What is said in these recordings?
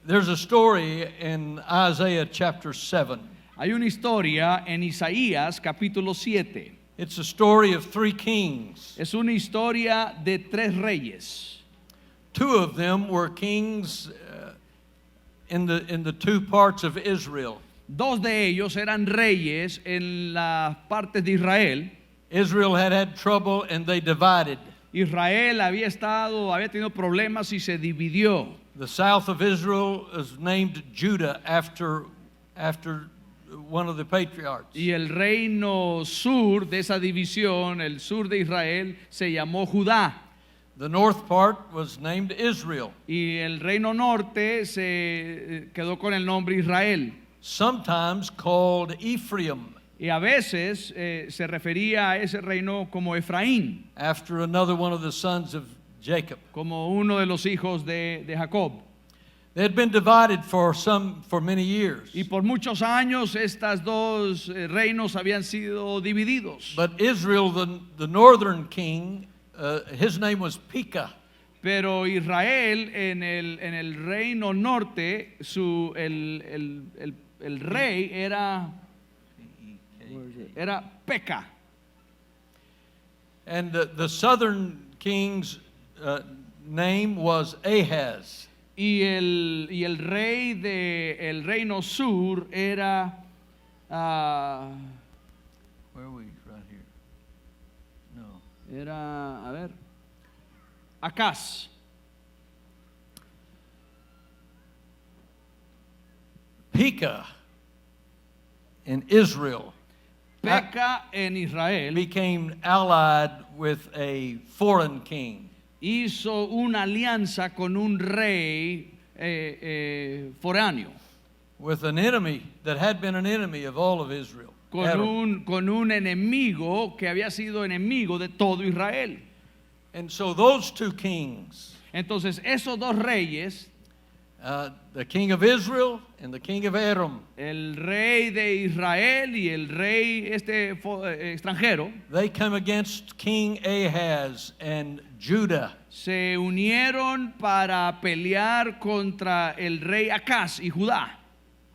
There's a story in Isaiah chapter 7. Hay una historia en Isaías capítulo 7. It's a story of three kings. Es una historia de tres reyes. Two of them were kings in the two parts of Israel. Dos de ellos eran reyes en las partes de Israel. Israel had trouble and they divided. Israel había tenido problemas y se dividió. The south of Israel is named Judah after one of the patriarchs. Y el reino sur de esa división, el sur de Israel, se llamó Judá. The north part was named Israel. Y el reino norte se quedó con el nombre Israel. Sometimes called Ephraim, Y a veces se refería a ese reino como Efraín, after another one of the sons of Jacob. como uno de los hijos de Jacob. They had been divided for many years. Y por muchos años estas dos reinos habían sido divididos. But Israel, the northern king, his name was Pekah. Pero Israel en el reino norte, el rey era Peca. And the southern king's name was Ahaz. Y el rey del reino sur era Where are we? Right here. No. era Acaz. Pekah in Israel Peca en Israel became allied with a foreign king. hizo una alianza con un rey foráneo, With an enemy that had been an enemy of all of Israel. Edom. con un enemigo que había sido enemigo de todo Israel. And so those two kings, Entonces esos dos reyes, the king of Israel and the king of Edom, el rey de Israel y el rey extranjero, they come against King Ahaz and Judah. se unieron para pelear contra el rey Acaz y Judá.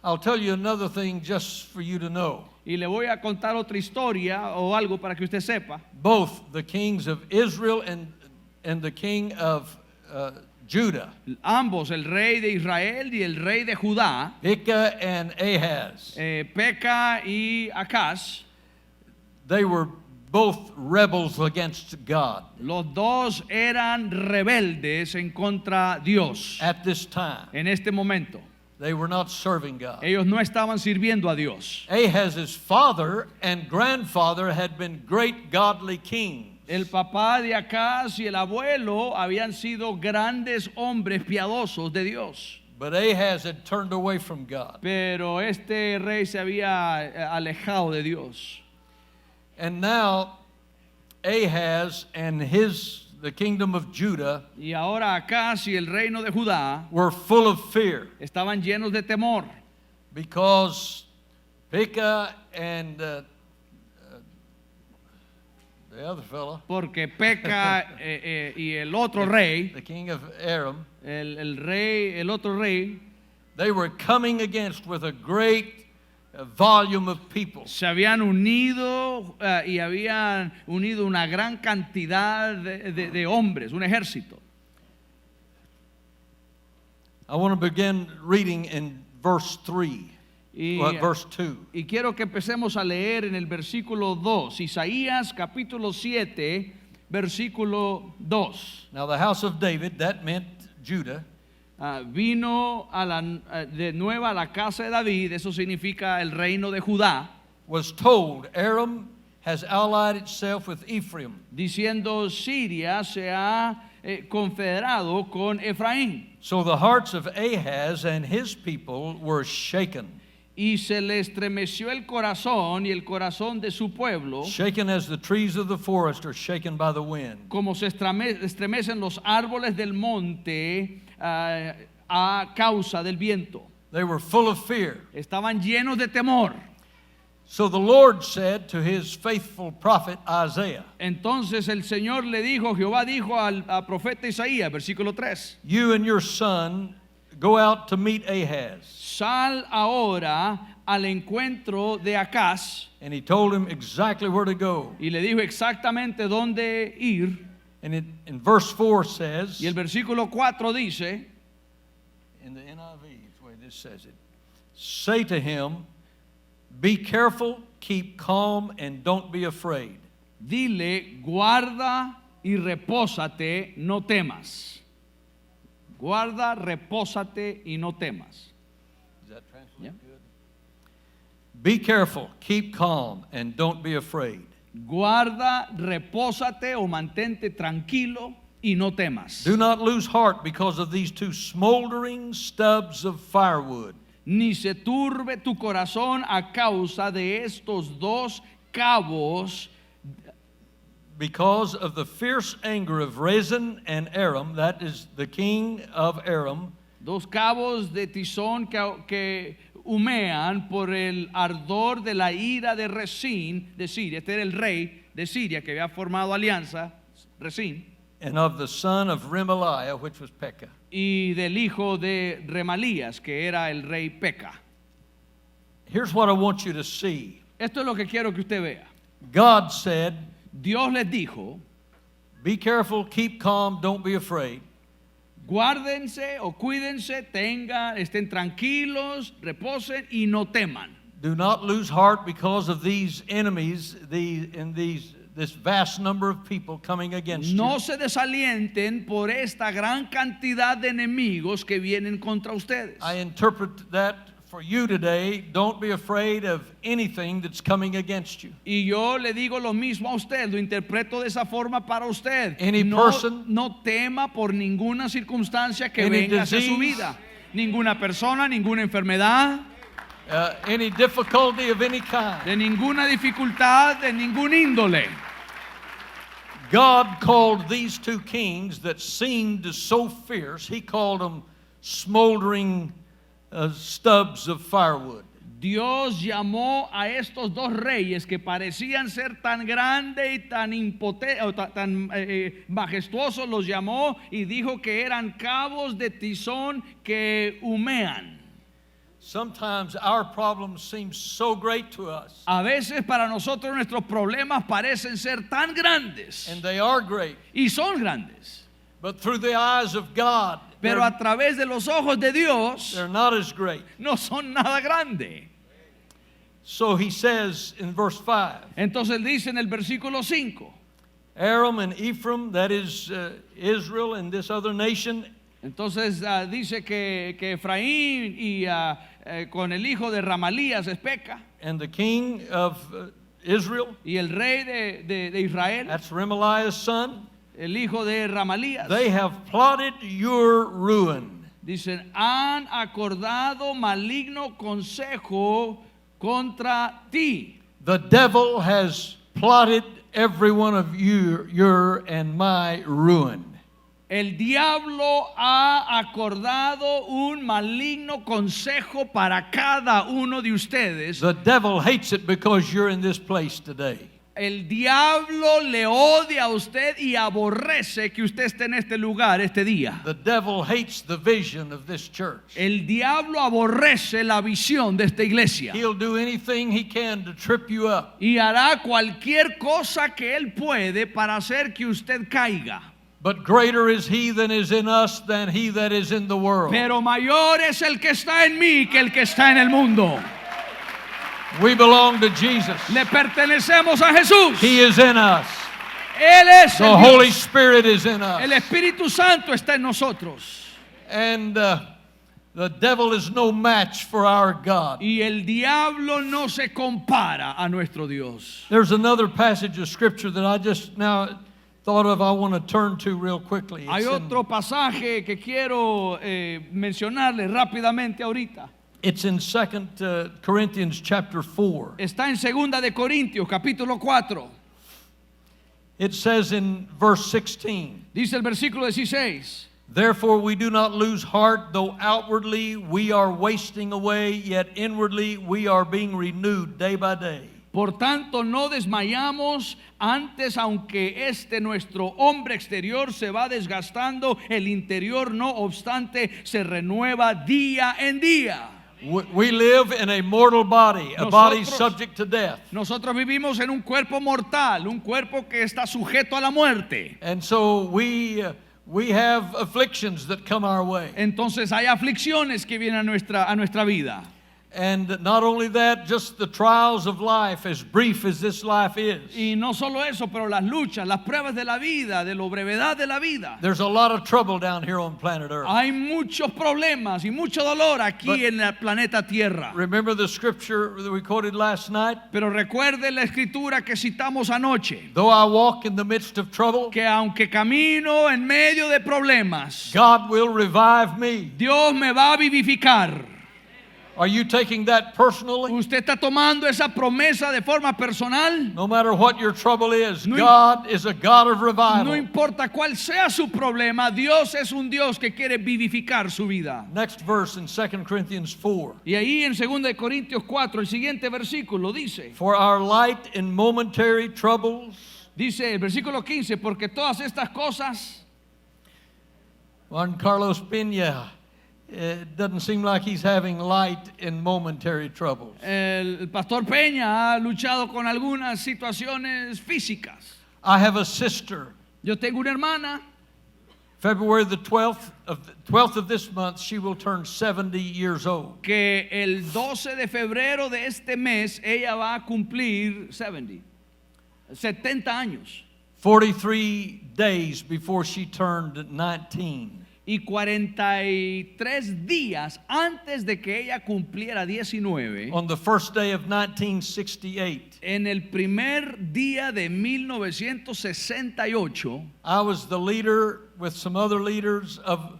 I'll tell you another thing just for you to know. Y le voy a contar otra historia o algo para que usted sepa. Both the kings of Israel and the king of Judah, Ambos, el rey de Israel y el rey de Judá, Pekah and Ahaz, Peca y Acaz, they were both rebels against God los dos eran rebeldes en contra de Dios. at this time. En este momento, They were not serving God. ellos no estaban sirviendo a Dios. Ahaz's father and grandfather had been great godly kings. El papá de Acaz y el abuelo habían sido grandes hombres piadosos de Dios. But Ahaz had turned away from God. Pero este rey se había alejado de Dios. And now Ahaz and the kingdom of Judah Y ahora Acaz y el reino de Judá were full of fear estaban llenos de temor. because Pekah and the other fellow, Porque Peca y el otro rey, the king of Aram, el otro rey, they were coming against with a great volume of people. se habían unido y habían unido una gran cantidad de hombres, un ejército. I want to begin reading in verse 3. Verse 2. Y quiero que empecemos a leer en el versículo 2, Isaías capítulo 7, versículo 2. Now the house of David, that meant Judah, Vino de nuevo a la casa de David, eso significa el reino de Judá, was told, Aram has allied itself with Ephraim. diciendo Siria se ha confederado con Efraín. So the hearts of Ahaz and his people were shaken. Y se le estremeció el corazón y el corazón de su pueblo, Shaken as the trees of the forest are shaken by the wind. como se estremecen los árboles del monte a causa del viento. They were full of fear. Estaban llenos de temor. So the Lord said to his faithful prophet Isaiah, Entonces el Señor le dijo, Jehová dijo al profeta Isaías, versículo 3, you and your son go out to meet Ahaz. sal ahora al encuentro de Acaz, And he told him exactly where to go. y le dijo exactamente dónde ir. And in verse 4 says, Y el versículo 4 dice, in the NIV, is the way this says it, say to him, be careful, keep calm, and don't be afraid. dile, guarda y repósate, no temas. Guarda, repósate y no temas. Does that translate Yeah. good? Be careful, keep calm, and don't be afraid. Guarda, repósate o mantente tranquilo y no temas. Do not lose heart because of these two smoldering stubs of firewood. Ni se turbe tu corazón a causa de estos dos cabos, Because of the fierce anger of Rezin and Aram, that is the king of Aram, dos cabos de tizón que humean por el ardor de la ira de Resín de Siria. Este era el rey de Siria que había formado alianza, Resín, and of the son of Remaliah, which was Pekah. y del hijo de Remalías, que era el rey Peca. Here's what I want you to see. Esto es lo que quiero que usted vea. God said, Dios les dijo, be careful, keep calm, don't be afraid. guárdense o cuídense, estén tranquilos, reposen y no teman. Do not lose heart because of these enemies, this vast number of people coming against No you. se desalienten por esta gran cantidad de enemigos que vienen contra ustedes. I interpret that for you today. Don't be afraid of anything that's coming against you. Y yo le digo lo mismo a usted, lo interpreto de esa forma para usted. Any no, person, no tema por ninguna circunstancia que any venga hacia su disease, vida. Ninguna persona, ninguna enfermedad, any difficulty of any kind. de ninguna dificultad, de ningún índole. God called these two kings that seemed so fierce, he called them smoldering stubs of firewood. Dios llamó a estos dos reyes que parecían ser tan grandes y tan majestuosos, los llamó y dijo que eran cabos de tizón que humean. Sometimes our problems seem so great to us, A veces para nosotros nuestros problemas parecen ser tan grandes and they are great, y son grandes, but through the eyes of God, pero a través de los ojos de Dios they're not as great. no son nada grande. So he says in verse 5, Entonces dice en el versículo 5, Aram and Ephraim, that is Israel and this other nation, entonces dice que Efraín y con el hijo de Ramalías es Peca, and the king of Israel, y el rey de Israel, that's Remaliah's son, el hijo de Ramalías, they have plotted your ruin. dicen, han acordado maligno consejo contra ti. The devil has plotted every one of your and my ruin. El diablo ha acordado un maligno consejo para cada uno de ustedes. The devil hates it because you're in this place today. El diablo le odia a usted y aborrece que usted esté en este lugar este día. The devil hates the vision of this church. El diablo aborrece la visión de esta iglesia He'll do anything he can to trip you up. y hará cualquier cosa que él puede para hacer que usted caiga. But greater is he that is in us than he that is in the world. Pero mayor es el que está en mí que el que está en el mundo. We belong to Jesus. Le pertenecemos a Jesús. He is in us. Él es The el Holy Dios. Spirit is in El us. Espíritu Santo está en nosotros. And the devil is no match for our God. Y el diablo no se compara a nuestro Dios. There's another passage of scripture that I just now thought of I want to turn to real quickly. Hay otro pasaje que quiero mencionarle rápidamente ahorita. It's in 2 Corinthians chapter 4. Está en 2 de Corintios, capítulo 4. It says in verse 16, Dice el versículo 16. Therefore we do not lose heart, though outwardly we are wasting away, yet inwardly we are being renewed day by day. Por tanto, no desmayamos, antes aunque nuestro hombre exterior se va desgastando, el interior no obstante se renueva día en día. We live in a mortal body, a body Nosotros- subject to death. Nosotros vivimos en un cuerpo mortal, un cuerpo que está sujeto a la muerte. And so we have afflictions that come our way. Entonces hay aflicciones que vienen a nuestra vida. And not only that, just the trials of life, as brief as this life is. Y no solo eso, pero las luchas, las pruebas de la vida, de la brevedad de la vida. There's a lot of trouble down here on planet Earth. Hay muchos problemas y mucho dolor aquí But- en el planeta Tierra. Remember the scripture that we quoted last night? Pero recuerde la escritura que citamos anoche, Though I walk in the midst of trouble, que aunque camino en medio de problemas, God will revive me. Dios me va a vivificar. Are you taking that personally? ¿Usted está tomando esa promesa de forma personal? No matter what your trouble is, No im- God is a God of No revival. importa cuál sea su problema, Dios es un Dios que quiere vivificar su vida. Next verse in 2 Corinthians 4. Y ahí en 2 Corintios 4, el siguiente versículo dice, For our light and momentary troubles, dice el versículo 15, porque todas estas cosas, Juan Carlos Peña, it doesn't seem like he's having light and momentary troubles. el pastor Peña ha luchado con algunas situaciones físicas. I have a sister. Yo tengo una hermana, February the 12th of this month, she will turn 70 years old. que el 12 de febrero de este mes ella va a cumplir 70 años. 43 days before she turned 19. Y 43 días antes de que ella cumpliera 19, On the first day of 1968, en el primer día de 1968, I was the leader with some other leaders of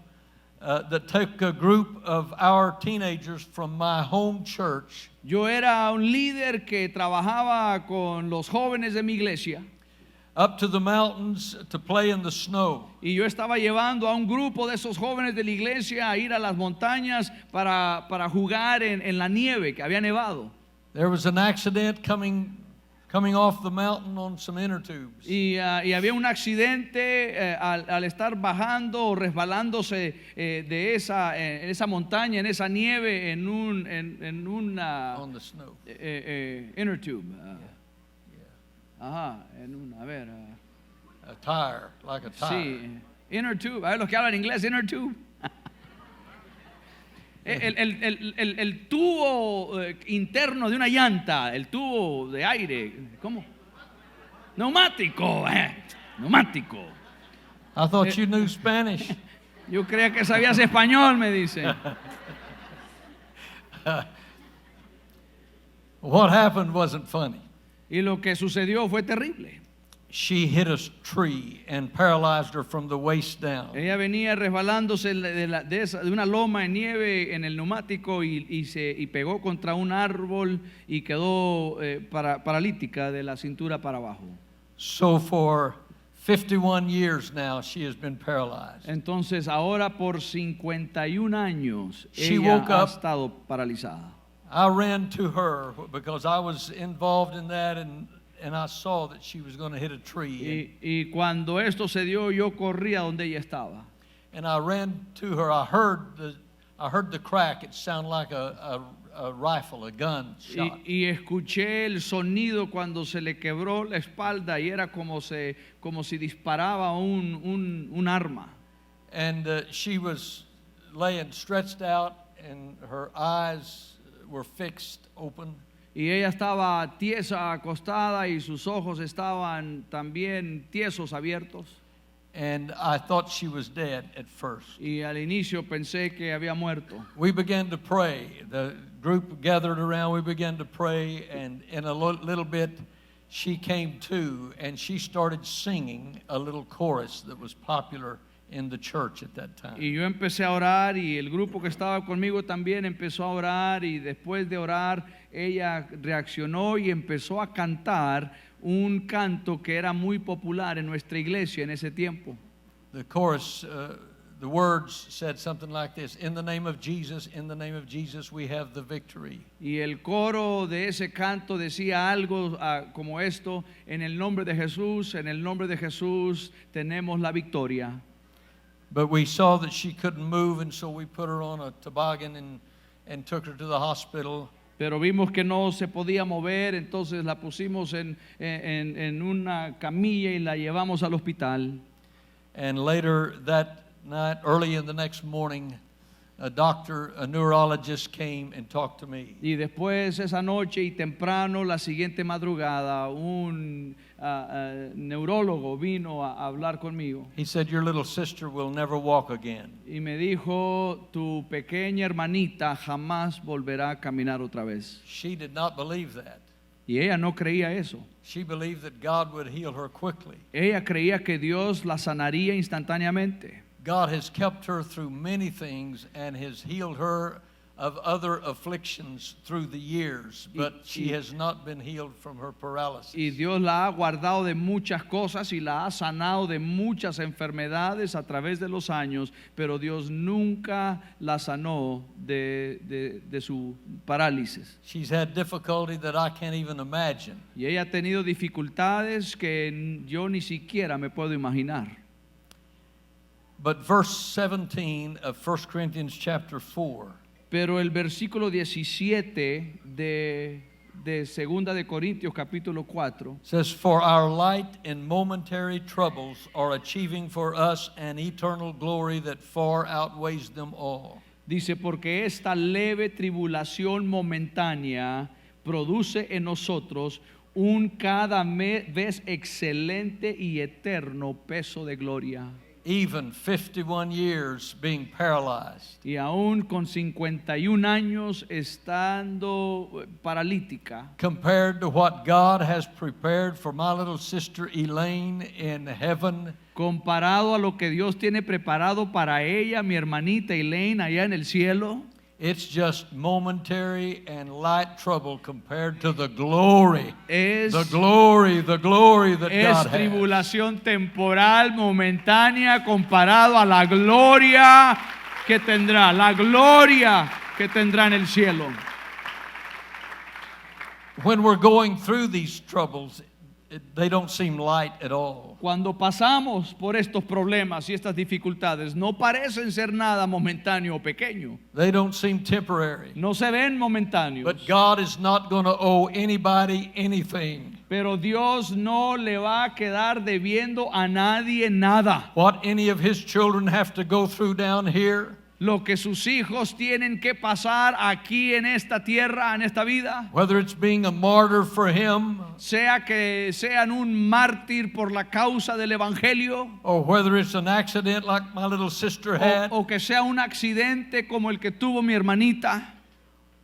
that took a group of our teenagers from my home church yo era un líder que trabajaba con los jóvenes de mi iglesia up to the mountains to play in the snow. y yo estaba llevando a un grupo de esos jóvenes de la iglesia a ir a las montañas para jugar en la nieve que había nevado. There was an accident coming off the mountain on some inner tubes. Y había un accidente al estar bajando o resbalándose de esa montaña, en esa nieve, en una On the snow. inner tube. Ajá, a ver. A tire, like a tire. Sí, inner tube. A ver los que hablan inglés, inner tube. El tubo interno de una llanta, el tubo de aire, ¿cómo? Neumático, neumático. I thought you knew Spanish. Yo creía que sabías español, me dice. What happened wasn't funny. Y lo que sucedió fue terrible. She hit a tree and paralyzed her from the waist down. Ella venía resbalándose de una loma de nieve en el neumático y pegó contra un árbol y quedó paralítica de la cintura para abajo. So for 51 years now, she has been paralyzed. Entonces ahora por 51 años She ella woke ha up. estado paralizada. I ran to her because I was involved in that, and I saw that she was going to hit a tree. Y cuando esto se dio, yo corrí a donde ella estaba. And I ran to her. I heard the crack. It sounded like a rifle, a gun shot. Y escuché el sonido cuando se le quebró la espalda y era como si disparaba un arma. And she was laying stretched out, and her eyes were fixed open. Y ella estaba tiesa, acostada, y sus ojos estaban también tiesos, abiertos. And I thought she was dead at first. Y al inicio pensé que había muerto. We began to pray. The group gathered around. We began to pray, and in a little bit, she came to, and she started singing a little chorus that was popular in the church at that time. Y yo empecé a orar y el grupo que estaba conmigo también empezó a orar y después de orar ella reaccionó y empezó a cantar un canto que era muy popular en nuestra iglesia en ese tiempo. The chorus the words said something like this: in the name of Jesus, we have the victory. Y el coro de ese canto decía algo como esto: en el nombre de Jesús, en el nombre de Jesús tenemos la victoria. But we saw that she couldn't move, and so we put her on a toboggan and took her to the hospital. Pero vimos que no se podía mover, entonces la pusimos en una camilla y la llevamos al hospital. And later that night, early in the next morning, a neurologist came and talked to me. Y después esa noche y temprano, la siguiente madrugada, un neurólogo vino a hablar conmigo. He said, your little sister will never walk again. Y me dijo, tu pequeña hermanita jamás volverá a caminar otra vez. She did not believe that. Y ella no creía eso. She believed that God would heal her quickly. Ella creía que Dios la sanaría instantáneamente. God has kept her through many things and has healed her of other afflictions through the years, but she has not been healed from her paralysis. Y Dios la ha guardado de muchas cosas y la ha sanado de muchas enfermedades a través de los años, pero Dios nunca la sanó de su parálisis. She's had difficulty that I can't even imagine. Y ella ha tenido dificultades que yo ni siquiera me puedo imaginar. But verse 17 of 1 Corinthians chapter 4 Pero el versículo 17 de Segunda de Corintios capítulo 4 says, for our light and momentary troubles are achieving for us an eternal glory that far outweighs them all. dice, porque esta leve tribulación momentánea produce en nosotros un cada vez excelente y eterno peso de gloria. Even 51 years being paralyzed. Y aún con 51 años estando paralítica, Compared to what God has prepared for my little sister Elaine in heaven, comparado a lo que Dios tiene preparado para ella, mi hermanita Elaine, allá en el cielo, it's just momentary and light trouble compared to the glory. es The glory that God has. tribulación temporal, momentánea, comparado a la gloria que tendrá, en el cielo. When we're going through these troubles, they don't seem light at all. Cuando pasamos por estos problemas y estas dificultades, no parecen ser nada momentáneo o pequeño, They don't seem temporary. no se ven momentáneos. But God is not going to owe anybody anything. Pero Dios no le va a quedar debiendo a nadie nada. What any of His children have to go through down here, Lo que sus hijos tienen que pasar aquí en esta tierra, en esta vida, whether it's being a martyr for Him, sea que sean un mártir por la causa del evangelio, or whether it's an accident like my little sister had, o que sea un accidente como el que tuvo mi hermanita,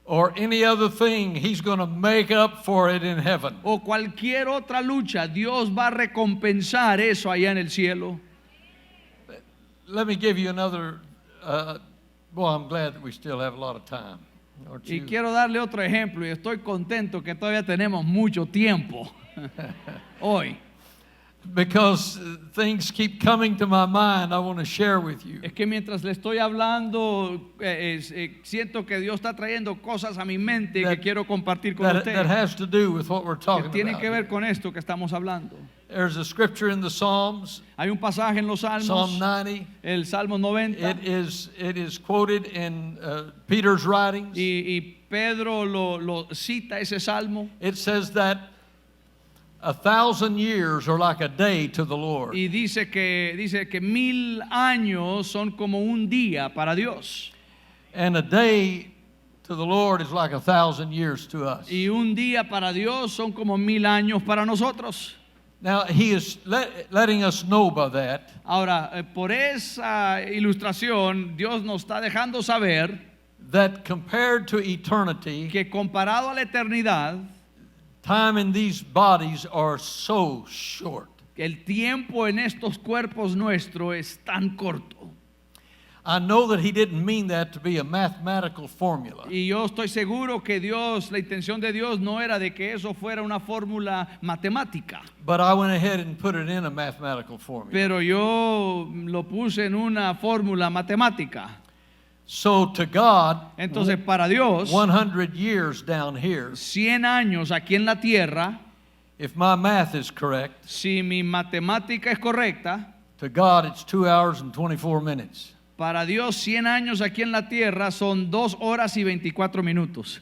or any other thing, He's going to make up for it in heaven. o cualquier otra lucha, Dios va a recompensar eso allá en el cielo. Let me give you another. Boy, I'm glad that we still have a lot of time. Aren't Y you? quiero darle otro ejemplo, y estoy contento que todavía tenemos mucho tiempo hoy. Because things keep coming to my mind, I want to share with you. Es que mientras le estoy hablando, siento que Dios está trayendo cosas a mi mente que quiero compartir con That usted, has to do with what we're que talking tienen que ver about. con esto que estamos hablando. There's a scripture in the Psalms, Hay un pasaje en los Psalm Salmos, 90. el Salmo 90, It is quoted in Peter's writings. y Pedro lo cita ese Salmo, It says that 1,000 years are like a day to the Lord. y dice que 1000 años son como un día para Dios, And a day to the Lord is like 1,000 years to us. y un día para Dios son como 1000 años para nosotros. Now, He is letting us know by that Ahora, por esa ilustración, Dios nos está dejando saber that compared to eternity, que comparado a la eternidad, time in these bodies are so short. el tiempo en estos cuerpos nuestros es tan corto. I know that he didn't mean that to be a mathematical formula. Y yo estoy seguro que Dios, la intención de Dios no era de que eso fuera una fórmula matemática. But I went ahead and put it in a mathematical formula. Pero yo lo puse en una fórmula matemática. So to God, Entonces para Dios, 100 years down here, 100 años aquí en la tierra, if my math is correct, si mi matemática es correcta, to God it's 2 hours and 24 minutes. para Dios 100 años aquí en la tierra son 2 horas y 24 minutos.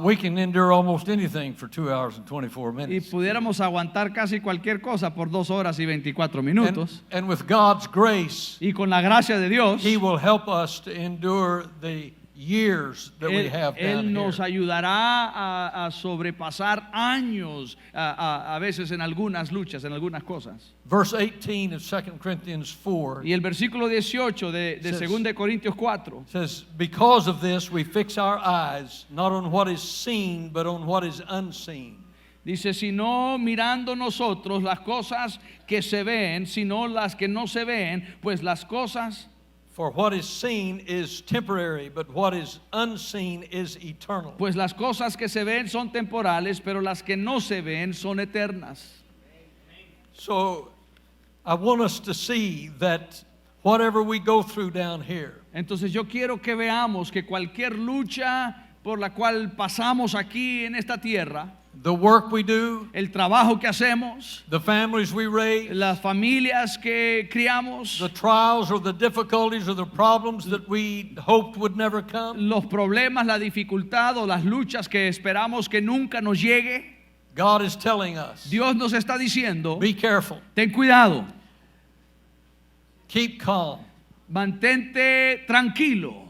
We can endure almost anything for 2 hours and 24 Y minutes. pudiéramos aguantar casi cualquier cosa por 2 horas y 24 minutos. And with God's grace, Y con la gracia de Dios, He will help us to endure the years that we have down Él nos here. ayudará a sobrepasar años a veces en algunas luchas, en algunas cosas. Verse 18 of 2 Corinthians 4 Y el versículo 18 de Says- 2 de Corintios 4 says, because of this we fix our eyes not on what is seen, but on what is unseen. dice, sino mirando nosotros las cosas que se ven, sino las que no se ven, pues las cosas, For what is seen is temporary, but what is unseen is eternal. pues las cosas que se ven son temporales, pero las que no se ven son eternas. So I want us to see that whatever we go through down here, Entonces yo quiero que veamos que cualquier lucha por la cual pasamos aquí en esta tierra, the work we do, el trabajo que hacemos, the families we raise, las familias que criamos, the trials or the difficulties or the problems that we hoped would never come, los problemas, la dificultad o las luchas que esperamos que nunca nos llegue, God is telling us, Dios nos está diciendo, be careful, ten cuidado, keep calm, mantente tranquilo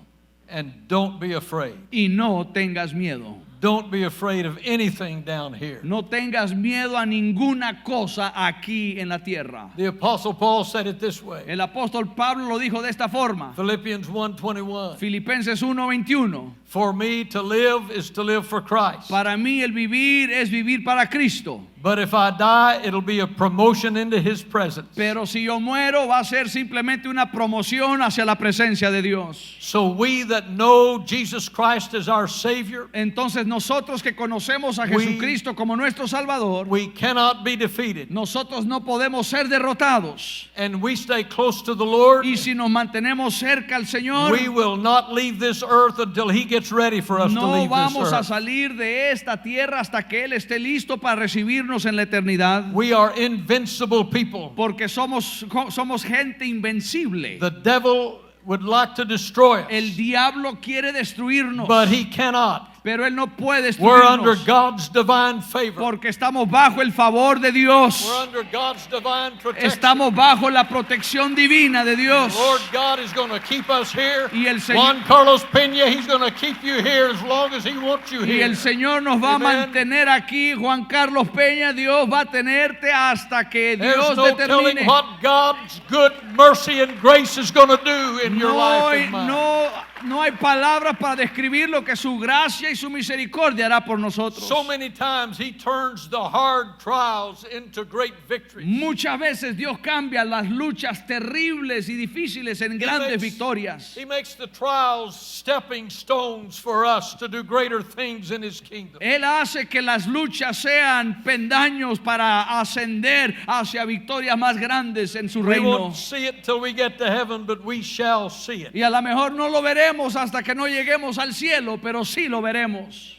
and don't be afraid. y no tengas miedo. Don't be afraid of anything down here. No tengas miedo a ninguna cosa aquí en la tierra. The Apostle Paul said it this way, El apóstol Pablo lo dijo de esta forma. Philippians 1:21. Filipenses 1:21. For me to live is to live for Christ. Para mí el vivir es vivir para Cristo. But if I die, it'll be a promotion into His presence. Pero si yo muero va a ser simplemente una promoción hacia la presencia de Dios. So we that know Jesus Christ as our Savior, Entonces nosotros que conocemos a Jesucristo como nuestro Salvador, we cannot be defeated. nosotros no podemos ser derrotados. And we stay close to the Lord, Y si nos mantenemos cerca al Señor, we will not leave this earth until He gets ready for us to no leave this vamos a earth. salir de esta tierra hasta que Él esté listo para recibirnos en la eternidad. We are invincible people. Porque somos gente invencible. The devil would like to destroy El us, diablo quiere destruirnos, but he cannot. pero Él no puede We're under destruirnos God's divine favor. porque estamos bajo el favor de Dios. We're under God's divine protection. Estamos bajo la protección divina de Dios. Lord God is going to keep us here. Y el Señor- Juan Carlos Peña, He's going to keep you here as long as He wants you Y here. el Señor nos va a Amen. mantener aquí, Juan Carlos Peña. Dios va a tenerte hasta que There's Dios no telling determine. what God's good mercy and grace is going to do in your life and mine. No hay palabras para describir lo que su gracia y su misericordia hará por nosotros. So many times He turns the hard trials into great victories. Muchas veces Dios cambia las luchas terribles y difíciles en grandes victorias. He makes the trials stepping stones for us to do greater things in His kingdom. Él hace que las luchas sean pendaños para ascender hacia victorias más grandes en su We reino. won't see it till we get to heaven, but we shall see it. Y a lo mejor no lo veremos hasta que no lleguemos al cielo, pero sí lo veremos.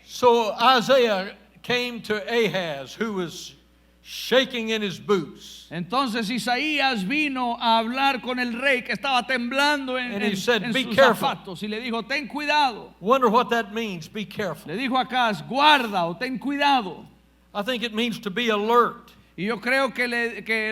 So Isaiah came to Ahaz, who was shaking in his boots. Entonces Isaías vino a hablar con el rey que estaba temblando And he said, en "Be sus careful." zapatos y le dijo, ten cuidado. Wonder what that means, be careful. Le dijo acá, guarda o ten cuidado. I think it means to be alert. Y yo creo que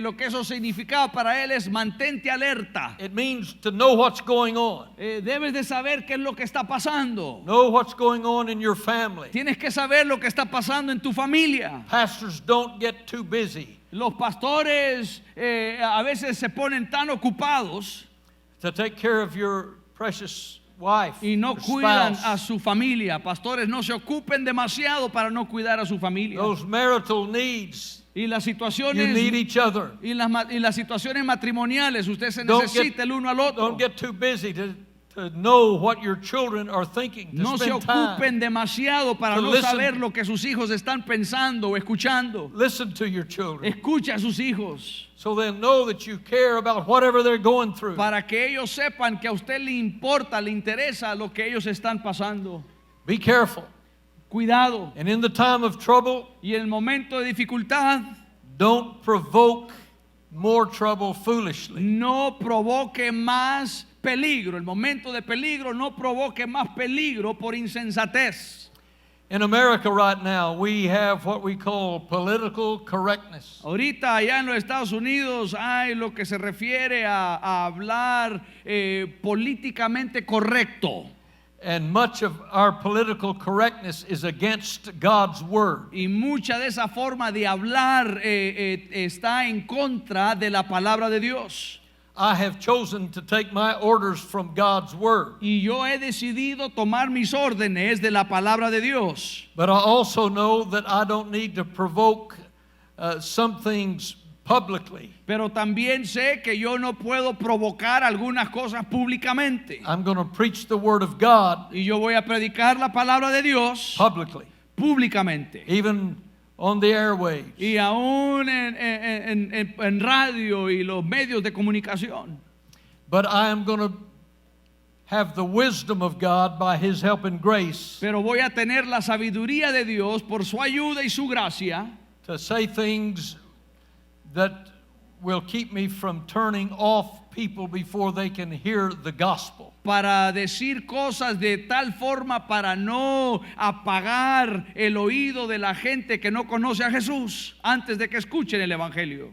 lo que eso significaba para él es mantente alerta. It means to know what's going on. Debes de saber qué es lo que está pasando. Know what's going on in your family. Tienes que saber lo que está pasando en tu familia. Pastors don't get too busy Los pastores a veces se ponen tan ocupados to take care of your precious wife, y no your cuidan a spouse. su familia. Pastores no se ocupen demasiado para no cuidar a su familia. Those marital needs Y las You situaciones need each other. y las situaciones matrimoniales, usted se Don't necesita el uno al otro. Don't get too busy to know what your children are thinking. To No se spend time. ocupen demasiado para To no listen. saber lo que sus hijos están pensando o escuchando. Listen to your children Escucha a sus hijos so they'll know that you care about whatever they're going through. para que ellos sepan que a usted le importa, le interesa lo que ellos están pasando. Be careful. Cuidado. And in the time of trouble, Y en el momento de dificultad, don't provoke more trouble foolishly. no provoque más peligro. El momento de peligro no provoque más peligro por insensatez. In America right now, we have what we call political correctness. Ahorita allá en los Estados Unidos hay lo que se refiere a hablar políticamente correcto. And much of our political correctness is against God's word. Y mucha de esa forma de hablar está en contra de la palabra de Dios. I have chosen to take my orders from God's word. Y yo he decidido tomar mis órdenes de la palabra de Dios. But I also know that I don't need to provoke some things publicly. Pero también sé que yo no puedo provocar algunas cosas públicamente. I'm going to preach the word of God Y yo voy a predicar la palabra de Dios publicly, públicamente. even on the airwaves. Y aún en radio y los medios de comunicación. But I am going to have the wisdom of God by His help and grace Pero voy a tener la sabiduría de Dios por su ayuda y su gracia to say things that will keep me from turning off people before they can hear the gospel. para decir cosas de tal forma para no apagar el oído de la gente que no conoce a Jesús antes de que escuchen el evangelio.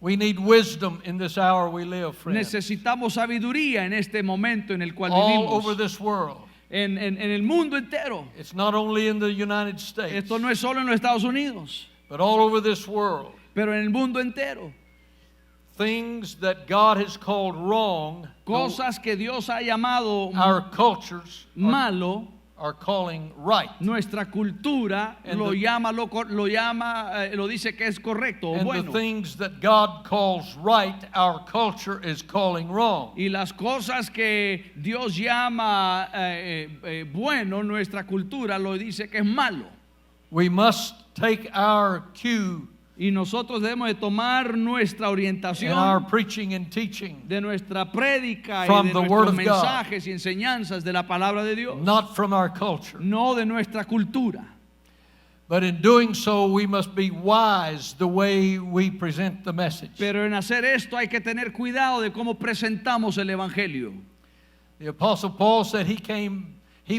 We need wisdom in this hour we live, friends. Necesitamos sabiduría en este momento en el cual All over vivimos. this world. En el mundo entero. It's not only in the United States, Esto no es solo en los Estados Unidos, but all over this world. pero en el mundo entero. Things that God has called wrong, Cosas que Dios ha llamado our cultures malo, are calling right. nuestra cultura And lo the- llama, lo dice que es correcto o And the bueno. things that God calls right, our culture is calling wrong. Y las cosas que Dios llama bueno, nuestra cultura lo dice que es malo. We must take our cue Y nosotros debemos de tomar nuestra in our orientación preaching and teaching, de nuestra prédica From y de the Word nuestros of God. mensajes y enseñanzas de la palabra de Dios, not from our culture. no de nuestra cultura. But in doing so, we must be wise the way we present the message. Pero en hacer esto hay que tener cuidado de cómo presentamos el evangelio. The Apostle Paul said he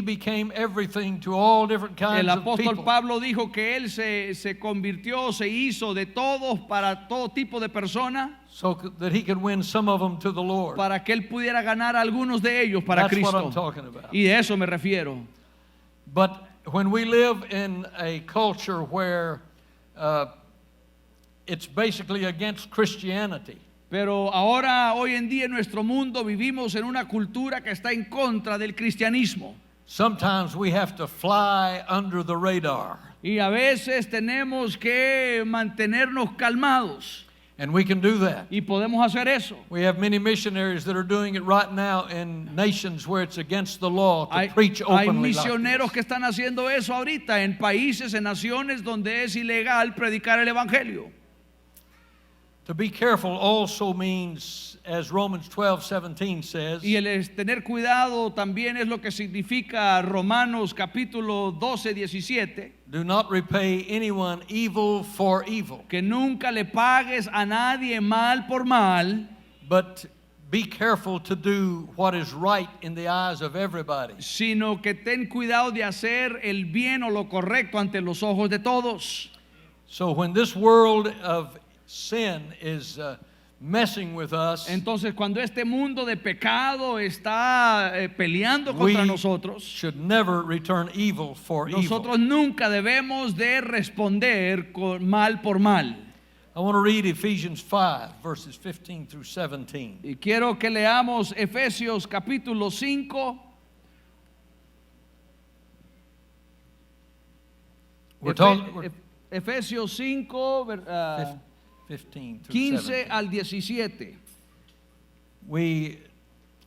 became everything to all different kinds El of apóstol people. Pablo dijo que él se convirtió, se hizo de todos para todo tipo de personas, so that he could win some of them to the Lord. para que él pudiera ganar a algunos de ellos para That's what Cristo. I'm talking about. Y de eso me refiero. But when we live in a culture where it's basically against Christianity, Pero ahora, hoy en día en nuestro mundo vivimos en una cultura que está en contra del cristianismo. sometimes we have to fly under the radar. Y a veces tenemos que mantenernos calmados. And we can do that. Y podemos hacer eso. We have many missionaries that are doing it right now in nations where it's against the law to Hay preach openly. misioneros like que están haciendo eso ahorita en países, en naciones donde es ilegal predicar el evangelio. this. To be careful also means, as Romans 12:17 says, Y tener cuidado también es lo que significa Romanos capítulo 12, 17. do not repay anyone evil for evil, Que nunca le pagues a nadie mal por mal, but be careful to do what is right in the eyes of everybody. sino que ten cuidado de hacer el bien o lo correcto ante los ojos de todos. So when this world of sin is messing with us, Entonces, cuando este mundo de pecado está peleando we contra nosotros, should never return evil for nosotros evil. nunca debemos de responder con mal por mal. I want to read Ephesians 5, verses 15 through 17. Y quiero que leamos Efesios capítulo 5. We're talking Efesios 5, 15 through 15 17. al 17.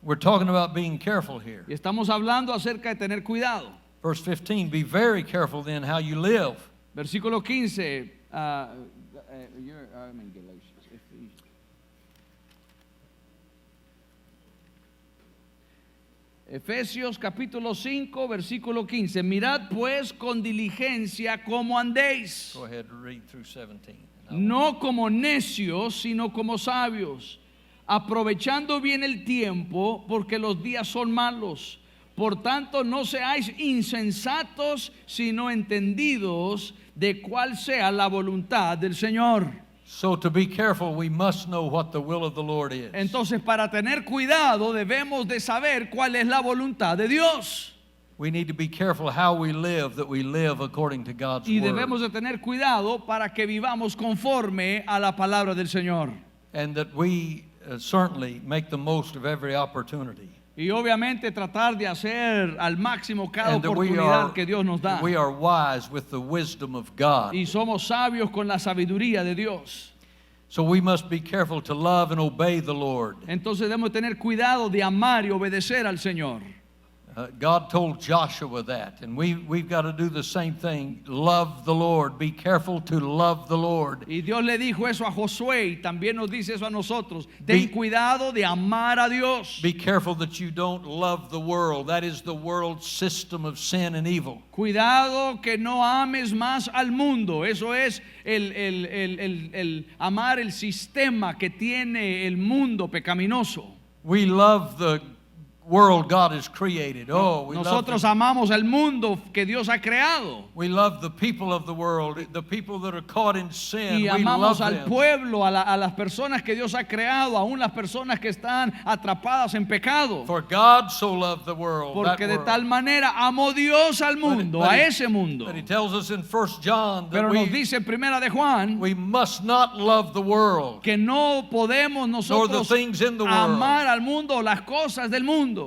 We're talking about being careful here. Y estamos hablando acerca de tener cuidado. Verse 15, be very careful then how you live. Versículo 15. I'm in Galatians, Ephesians. Efesios capítulo 5, versículo 15. Mirad pues con diligencia cómo andéis, Go ahead and read through 17. no como necios, sino como sabios, aprovechando bien el tiempo, porque los días son malos. Por tanto, no seáis insensatos, sino entendidos de cuál sea la voluntad del Señor. So to be careful, we must know what the will of the Lord is. Entonces, para tener cuidado, debemos de saber cuál es la voluntad de Dios. We need to be careful how we live, that we live according to God's Y word. debemos de tener cuidado para que vivamos conforme a la palabra del Señor. And that we certainly make the most of every opportunity. Y obviamente tratar de hacer al máximo cada And that oportunidad que Dios nos da. we are wise with the wisdom of God. Y somos sabios con la sabiduría de Dios. So we must be careful to love and obey the Lord. Entonces debemos tener cuidado de amar y obedecer al Señor. God told Joshua that, and we've got to do the same thing. Love the Lord. Be careful to love the Lord. Y Dios le dijo eso a Josué y también nos dice eso a nosotros. Ten Be- cuidado de amar a Dios. Be careful that you don't love the world. That is the world's system of sin and evil. Cuidado que no ames más al mundo. Eso es el amar el sistema que tiene el mundo pecaminoso. We love the world God has created. Oh, Nosotros amamos el mundo que Dios ha creado. we love the people of the world, the people that are caught in sin. Y We love amamos al them. pueblo, a las personas que Dios ha creado, aún las personas que están atrapadas en pecado. For God so loved the world. Porque that de world. tal manera amó Dios al mundo, But a he- ese mundo. But he tells us in 1 John that Pero nos dice en Primera de Juan we must not love the world. que no podemos nosotros things in the world. amar al mundo o las cosas del mundo.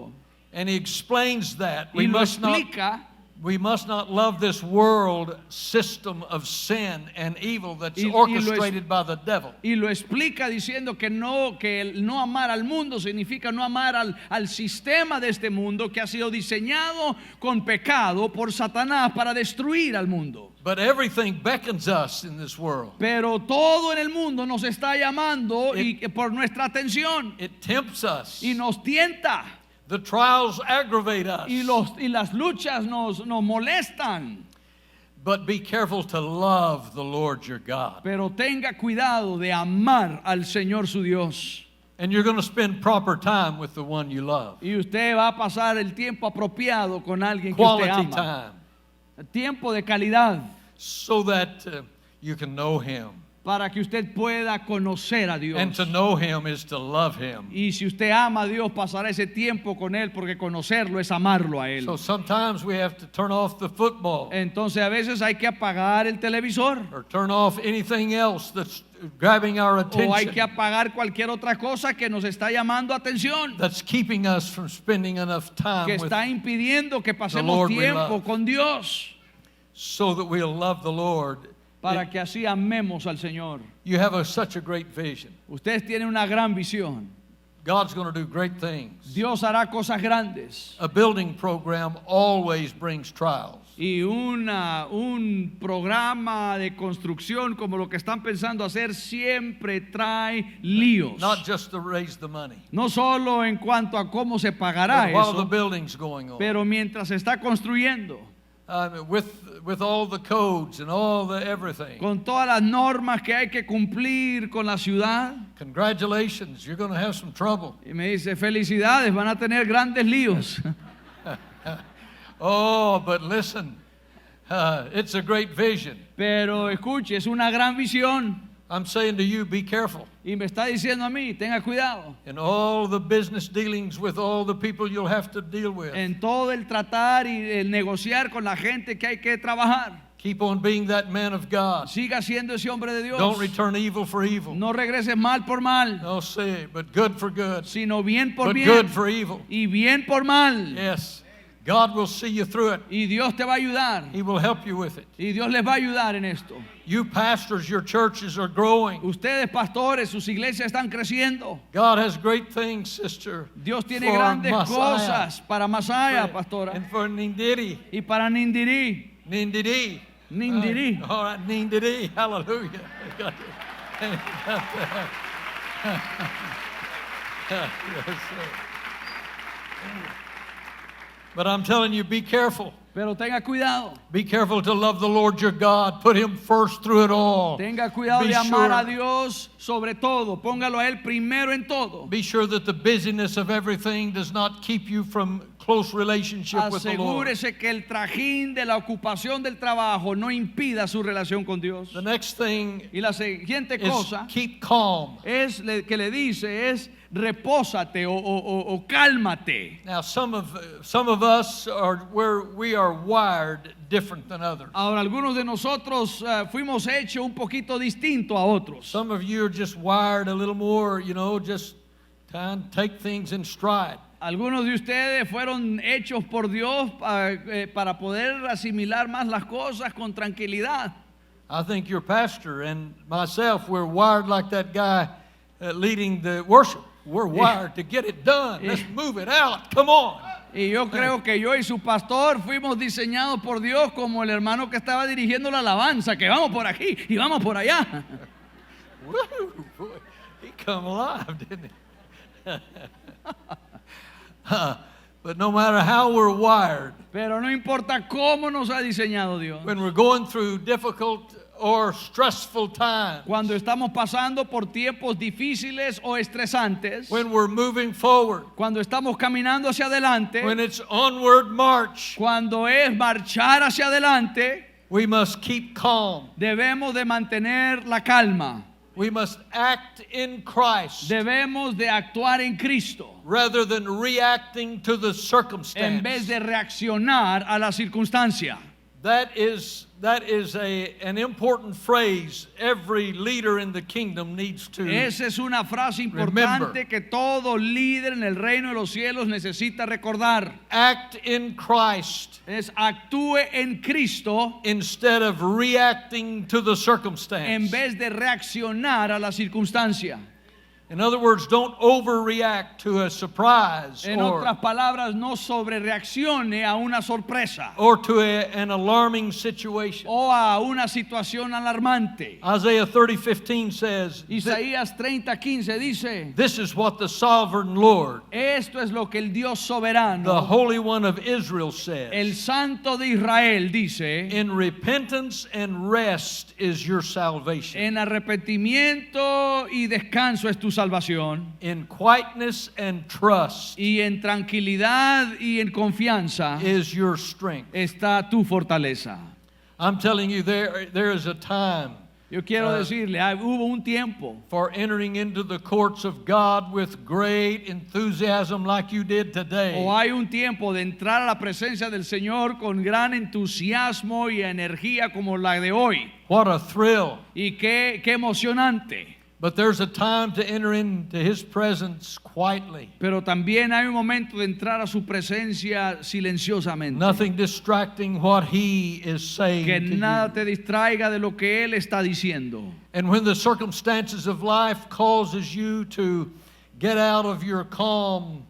And he explains that Y lo explica. we must not love this world system of sin and evil that's Y lo orchestrated by the devil. Y lo explica diciendo que el no amar al mundo significa no amar al sistema de este mundo que ha sido diseñado con pecado por Satanás para destruir al mundo. But everything beckons us in this world. Pero todo en el mundo nos está llamando y por nuestra atención It tempts us. y nos tienta The trials aggravate us. y las luchas nos molestan. But be careful to love the Lord your God. Pero tenga cuidado de amar al Señor su Dios. And you're going to spend proper time with the one you love. Y usted va a pasar el tiempo apropiado con alguien que usted Quality ama. time. Tiempo de calidad So that you can know him. para que usted pueda conocer a Dios. And to know him is to love him. Y si usted ama a Dios, pasará ese tiempo con Él porque conocerlo es amarlo a Él. So sometimes we have to turn off the football Entonces a veces hay que apagar el televisor or turn off anything else that's grabbing our o hay que attention, apagar cualquier otra cosa que nos está llamando atención, that's keeping us from spending enough time que with, está impidiendo que pasemos Lord we tiempo love. con Dios so that we'll love the Lord. para que así amemos al Señor. You have such a great vision. Ustedes tienen una gran visión. God's going to do great things. Dios hará cosas grandes. A building program always brings trials. Y un programa de construcción como lo que están pensando hacer siempre trae líos. Not just to raise the money, No solo en cuanto a cómo se pagará but while the eso, building's going on. pero mientras se está construyendo, With all the codes and all the everything. con todas las normas que hay que cumplir con la ciudad, Congratulations, you're going to have some trouble. y me dice, felicidades, van a tener grandes líos. Oh, but listen, it's a great vision. Pero escuche, es una gran visión. I'm saying to you, be careful. Y me está diciendo a mí, tenga cuidado. In all the business dealings with all the people you'll have to deal with. En todo el tratar y el negociar con la gente que hay que trabajar. Keep on being that man of God. Siga siendo ese hombre de Dios. Don't return evil for evil. No regreses mal por mal, No, say, but good for good. sino bien por But bien good for evil. y bien por mal. Yes. God will see you through it. Y Dios te va a ayudar. He will help you with it. Y Dios les va a ayudar en esto. You pastors, your churches are growing. Ustedes, pastores, sus iglesias están creciendo. God has great things, sister. Dios tiene for grandes Messiah, cosas para Masaya, for- pastora. And for Nindiri. Y para Nindiri. Nindiri. Nindiri. All right, Nindiri. Hallelujah. Yes, sir. But I'm telling you, be careful. Pero tenga cuidado. Be careful to love the Lord your God. Put Him first through it all. Tenga cuidado Be de amar a sure- Dios sobre todo. Póngalo a Él primero en todo. Be sure that the busyness of everything does not keep you from close relationship with the Lord. Asegúrese que el trajín de la ocupación del trabajo no impida su relación con Dios. The next thing Y la siguiente is cosa keep calm. que le dice es repósate o cálmate. Now, some of us are where we are wired different than others. Ahora, algunos de nosotros fuimos hechos un poquito distinto a otros. Some of you are just wired a little more, just trying to take things in stride. Algunos de ustedes fueron hechos por Dios para poder asimilar más las cosas con tranquilidad. I think your pastor and myself, we're wired like that guy leading the worship. We're wired to get it done. Let's move it out. Come on. Y yo creo que yo y su pastor fuimos diseñados por Dios como el hermano que estaba dirigiendo la alabanza, que vamos por aquí y vamos por allá. Woo, boy, he come alive, didn't he? But no matter how we're wired, Pero no importa cómo nos ha diseñado Dios. when we're going through difficult or stressful times, Cuando estamos pasando por tiempos difíciles o estresantes, when we're moving forward, cuando estamos caminando hacia adelante, when it's onward march, cuando es marchar hacia adelante, we must keep calm. debemos de mantener la calma. We must act in Christ Debemos de actuar en Cristo rather than reacting to the en vez circumstance. de reaccionar a la circunstancia. That is an important phrase every leader in the kingdom needs to. Esa es una frase importante Remember. que todo líder en el reino de los cielos necesita recordar. Act in Christ Es actúe en Cristo instead of reacting to the en circumstance. vez de reaccionar a la circunstancia. In other words, don't overreact to a surprise En otras palabras, no sobrereaccione a una sorpresa or to an alarming situation. o a una situación alarmante. Isaiah 30:15 says, Isaías 30:15 dice, "This is what the sovereign Lord, esto es lo que el Dios the soberano, Holy One of Israel el says. Santo de Israel dice, In repentance and rest is your salvation. en arrepentimiento y descanso es tu salvación, In quietness and trust y en tranquilidad y en confianza is your strength." está tu fortaleza. I'm telling you, there is a time Yo quiero decirle, hubo un tiempo for entering into the courts of God with great enthusiasm like you did today. o hay un tiempo de entrar a la presencia del Señor con gran entusiasmo y energía como la de hoy. What a thrill. Y qué emocionante. But there's a time to enter into His presence quietly. Pero también hay un momento de entrar a su presencia silenciosamente. Nothing distracting what He is saying Que to nada you. te distraiga de lo que Él está diciendo. And when the circumstances of life causes you to get out of your calm,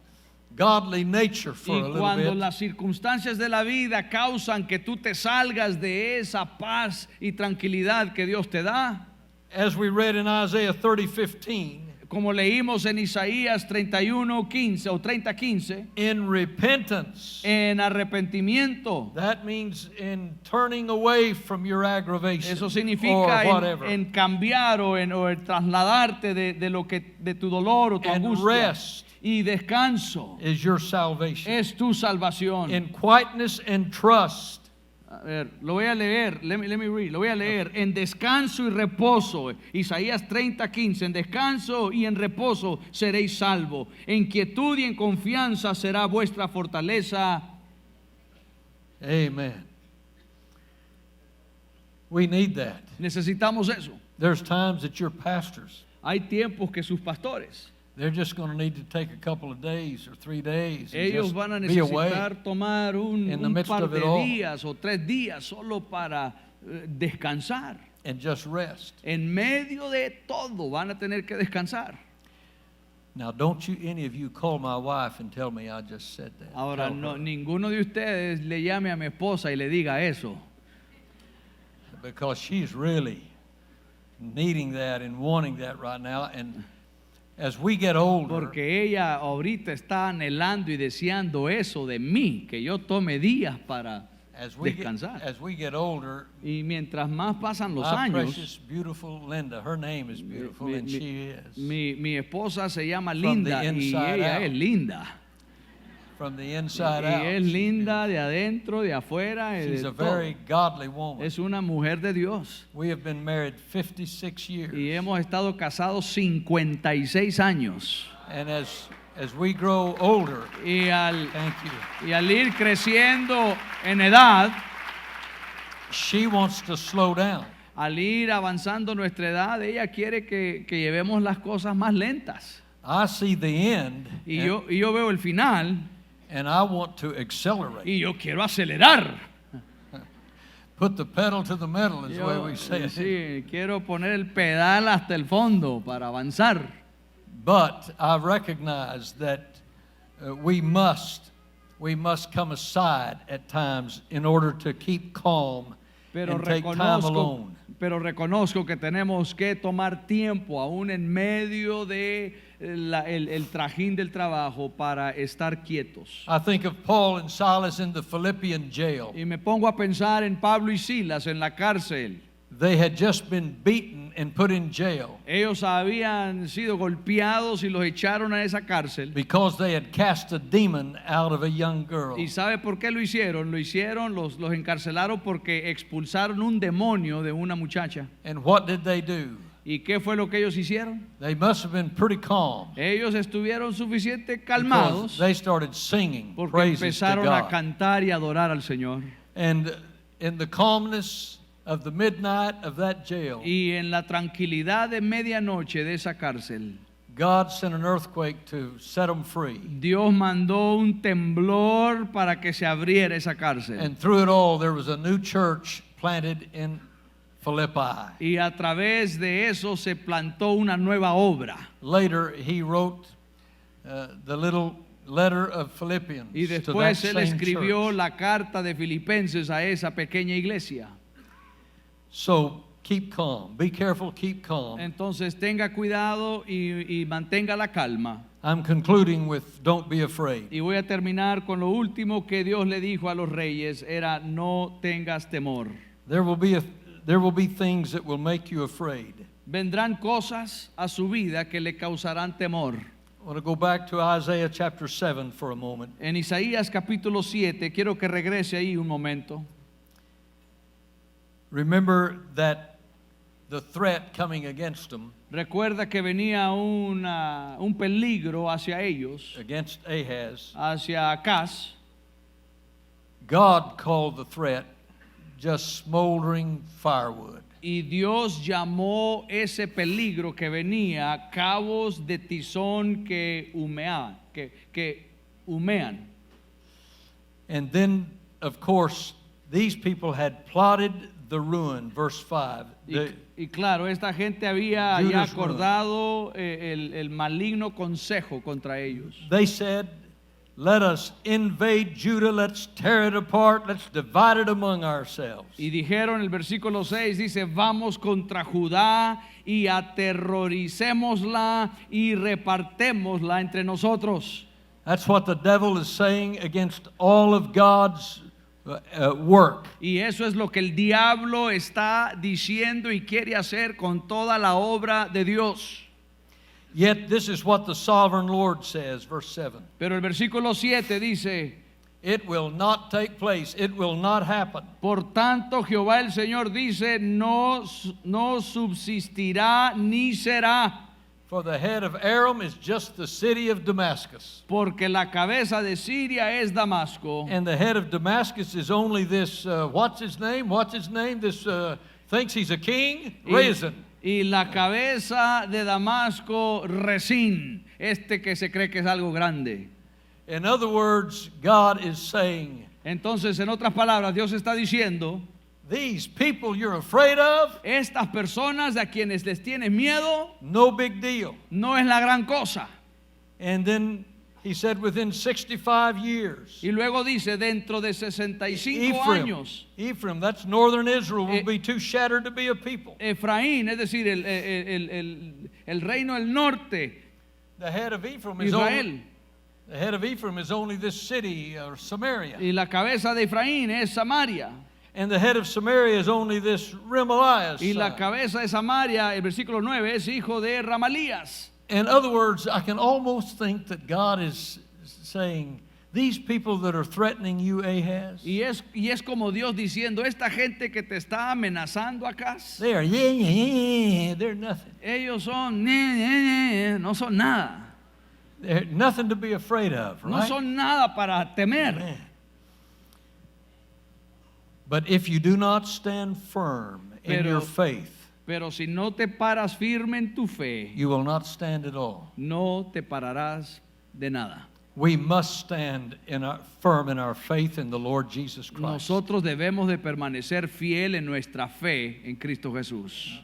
godly nature for Y a little cuando bit, las circunstancias de la vida causan que tú te salgas de esa paz y tranquilidad que Dios te da, as we read in Isaiah 30:15, como leímos en Isaías 31:15 o 30:15, in repentance, en arrepentimiento. that means in turning away from your aggravation Eso or significa whatever, en cambiar o en trasladarte de tu dolor o tu and angustia. rest Y descanso is your salvation. es tu salvación. In quietness and trust, A ver, lo voy a leer, let me read, lo voy a leer. En descanso y reposo, Isaías 30:15, en descanso y en reposo seréis salvo. En quietud y en confianza será vuestra fortaleza. amen. We need that. Necesitamos eso. There's times that your pastors Hay tiempos que sus pastores they're just going to need to take a couple of days or 3 days and Ellos just van a be away. necesitar tomar in the un midst par of de it all. días o 3 días solo para descansar. And just rest. En medio de todo van a tener que descansar. Now, don't you, any of you, call my wife and tell me I just said that. Ahora, Tell no, her. ninguno de ustedes le llame a mi esposa y le diga eso, Because she's really needing that and wanting that right now. And as we get older, porque ella ahorita está anhelando y deseando eso de mí, que yo tome días para as we descansar. get older, Y mientras más pasan los my años, precious, beautiful Linda, her name is beautiful, and she is. mi esposa se llama From Linda the y inside ella out. es linda. From the inside Y out. es linda de adentro, de afuera, She's de a todo. very godly woman. Es una mujer de Dios. We have been married 56 years. Y hemos estado casados 56 años. And as we grow older, Y al thank you, Y al ir creciendo en edad, she wants to slow down. al ir avanzando nuestra edad, ella quiere que llevemos las cosas más lentas. I see the end, Y yo veo el final and I want to accelerate. y yo quiero acelerar. Put the pedal to the metal is the way Yo, we say it. sí, quiero poner el pedal hasta el fondo para avanzar. But I recognize that we must come aside at times in order to keep calm Pero and take time reconozco, alone. pero reconozco que tenemos que tomar tiempo aún en medio de el trajín del trabajo para estar quietos. I think of Paul and Silas in the Philippian jail. Y me pongo a pensar en Pablo y Silas en la cárcel. They had just been beaten and put in jail Ellos habían sido golpeados y los echaron a esa cárcel. because they had cast a demon out of a young girl. ¿Y sabe por qué lo hicieron? Lo hicieron, los encarcelaron porque expulsaron un demonio de una muchacha. And what did they do? ¿Y qué fue lo que ellos hicieron? They must have been pretty calm Ellos estuvieron suficientemente because calmados they started singing porque praises to empezaron a God. cantar y adorar al Señor. And in the calmness of the midnight of that jail, Y en la tranquilidad de medianoche de esa cárcel, God sent an earthquake to set them free. Dios mandó un temblor para que se abriera esa cárcel. And through it all, there was a new church planted in Philippi. Y a través de eso se plantó una nueva obra. Later, he wrote the little letter of Philippians Y to that después él same escribió church. la carta de Filipenses a esa pequeña iglesia. So keep calm. Be careful, keep calm. Entonces tenga cuidado y mantenga la calma. I'm concluding with don't be afraid. Y voy a terminar con lo último que Dios le dijo a los reyes, era no tengas temor. There will be things that will make you afraid. Vendrán cosas a su vida que le causarán temor. I want to go back to Isaiah chapter 7 for a moment. En Isaías capítulo 7, quiero que regrese ahí un momento. Remember that the threat coming against them, Recuerda que venía un peligro hacia ellos, against Ahaz, hacia Acaz. God called the threat just smoldering firewood. Y Dios llamó ese peligro que venía cabos de tizón que humean, que humean. And then, of course, these people had plotted the ruin, verse 5. Y claro, esta gente había ya Judah's acordado el maligno consejo contra ellos. They said, let us invade Judah, let's tear it apart, let's divide it among ourselves. Y dijeron, el versículo 6 dice, vamos contra Judá y aterroricémosla y repartémosla entre nosotros. That's what the devil is saying against all of God's work. Y eso es lo que el diablo está diciendo y quiere hacer con toda la obra de Dios. Yet this is what the sovereign Lord says, verse 7. Pero el versículo 7 dice, It will not take place, it will not happen. por tanto Jehová el Señor dice, no subsistirá ni será. For the head of Aram is just the city of Damascus. Porque la cabeza de Siria es Damasco. And the head of Damascus is only this, what's his name? This thinks he's a king? Rezin. Y la cabeza de Damasco, Resín, este que se cree que es algo grande. In other words, God is saying, Entonces, en otras palabras, Dios está diciendo, these people you're afraid of, estas personas a quienes les tienes miedo, no big deal. no es la gran cosa. And then he said within 65 years, Y luego dice, dentro de 65 años, Ephraim, that's northern Israel, will Eh, be too shattered to be a people. Efraín, es decir, el reino del norte, The head of Ephraim is Israel, the head of Ephraim is only this city, Samaria. y la cabeza de Efraín es Samaria, And the head of Samaria is only this Remaliah's y la son. cabeza de Samaria, el versículo 9, es hijo de Ramalías. In other words, I can almost think that God is saying, these people that are threatening you, Ahaz, Y es como Dios diciendo, esta gente que te está amenazando acá, they are, yeah, they're nothing. ellos son, no son nada, They're nothing to be afraid of, no right? son nada para temer. Man. But if you do not stand firm in your faith, Pero si no te paras firme en tu fe, you will not stand at all. no te pararás de nada. We must stand firm in our faith in the Lord Jesus Christ. Nosotros debemos de permanecer fiel en nuestra fe en Cristo Jesús.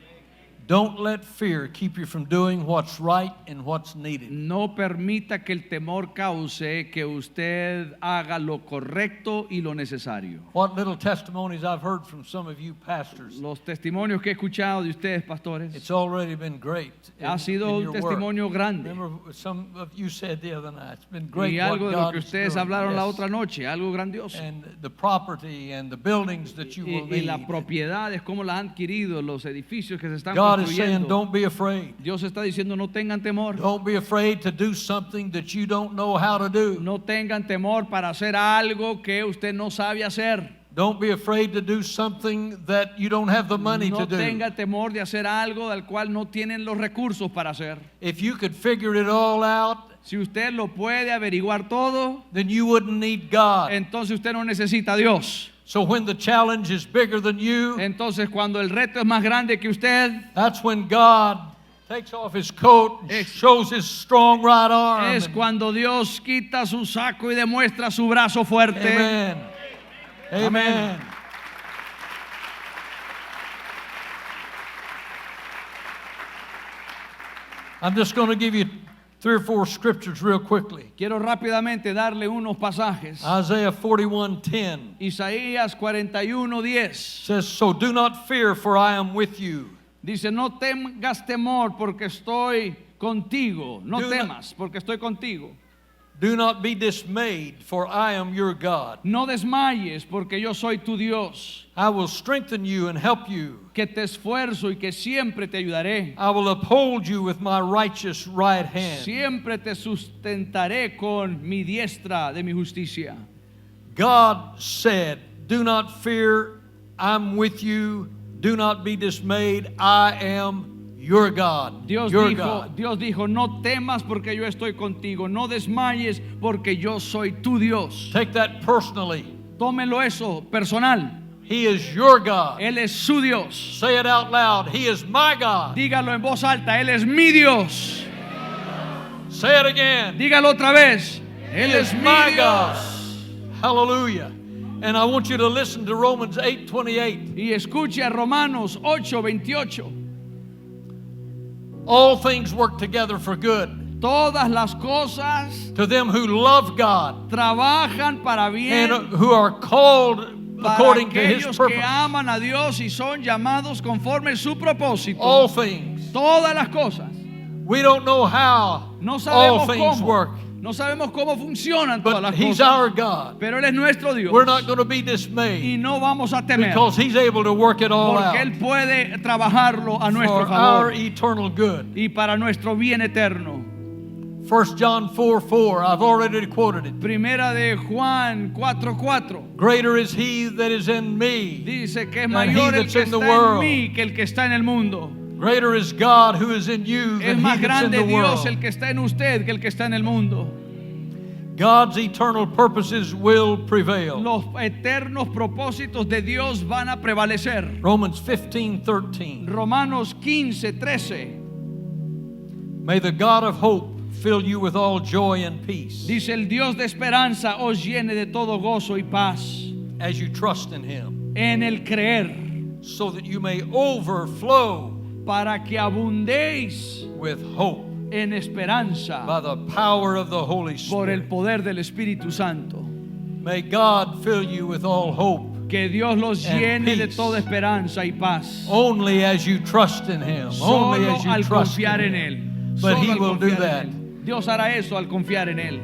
Don't let fear keep you from doing what's right and what's needed. No permita que el temor cause que usted haga lo correcto y lo necesario. What little testimonies I've heard from some of you pastors. Los testimonios que he escuchado de ustedes, pastores, It's already been great. ha sido un your work. testimonio grande. Remember some of you said the other night, it's been great Y what algo de lo God que is ustedes doing. hablaron la Yes. otra noche, algo grandioso. And the property and the buildings that you will Y need. las propiedades, cómo las han adquirido, los edificios que se están God is saying, construyendo. don't be afraid. Dios está diciendo, no tengan temor. Don't be afraid to do something that you don't know how to do. No tengan temor para hacer algo que usted no sabe hacer. Don't be afraid to do something that you don't have the money No to do. tenga temor de hacer algo del cual no tienen los recursos para hacer. If you could figure it all out, Si usted lo puede averiguar todo, then you wouldn't need God. entonces usted no necesita a Dios. So when the challenge is bigger than you, Entonces cuando el reto es más grande que usted, that's when God takes off his coat and Es- shows his strong right arm. es and- cuando Dios quita su saco y demuestra su brazo fuerte. Amen. Amen. I'm just going to give you 3 or 4 scriptures real quickly. Quiero rápidamente darle unos pasajes. Isaiah 41:10 Isaías 41:10 says, "So do not fear, for I am with you. dice, no tengas temor porque estoy contigo. No Do not- temas porque estoy contigo. Do not be dismayed, for I am your God. No desmayes porque yo soy tu Dios, I will strengthen you and help you. que te esfuerzo y que siempre te ayudaré. I will uphold you with my righteous right hand." Siempre te sustentaré con mi diestra de mi justicia. God said, "Do not fear, I'm with you. Do not be dismayed, I am your God." Dios Your dijo, God. no temas porque yo estoy contigo. No desmayes porque yo soy tu Dios. Take that personally. Tómelo eso personal. He is your God. Él es su Dios. Say it out loud. He is my God. Dígalo en voz alta. Él es mi Dios. Say it again. Dígalo otra vez. He Él is es mi my Dios. God. Hallelujah. And I want you to listen to Romans 8:28. Y escuche a Romanos 8:28. All things work together for good Todas las cosas to them who love God trabajan para bien and who are called para according to his aquellos purpose. que aman a Dios y son llamados conforme su propósito. All things. Todas las cosas. We don't know how No all sabemos things cómo. work, No sabemos cómo funcionan todas but las he's cosas. our God. Pero Él es nuestro Dios. We're not going to be Y dismayed no vamos a temer. because he's able to work it all Porque out Él puede trabajarlo a nuestro for our favor. eternal good. Y para nuestro bien eterno. 1 John 4:4, I've already quoted it. Primera de Juan 4:4. Greater is he that is in me. Dice que es Than he mayor el that's que in the está en world. mí que el que está en el mundo. Greater is God who is in you Es than más he that's in grande the Dios world. el que está en usted que el que está en el mundo. God's eternal purposes will prevail. Los eternos propósitos de Dios van a prevalecer. Romans 15:13. Romanos 15:13 May the God of hope fill you with all joy and peace dice: el Dios de esperanza os llene de todo gozo y paz as you trust in Him, en el creer, so that you may overflow para que abundéis with hope en esperanza by the power of the Holy por el Spirit. poder del Espíritu Santo. May God fill you with all hope Que Dios los and llene de peace. toda esperanza y paz. only as you trust in Him. Only Solo as you al trust confiar in en Him. Él. But Solo He al will do confiar that. en Él. Dios hará eso al confiar en Él.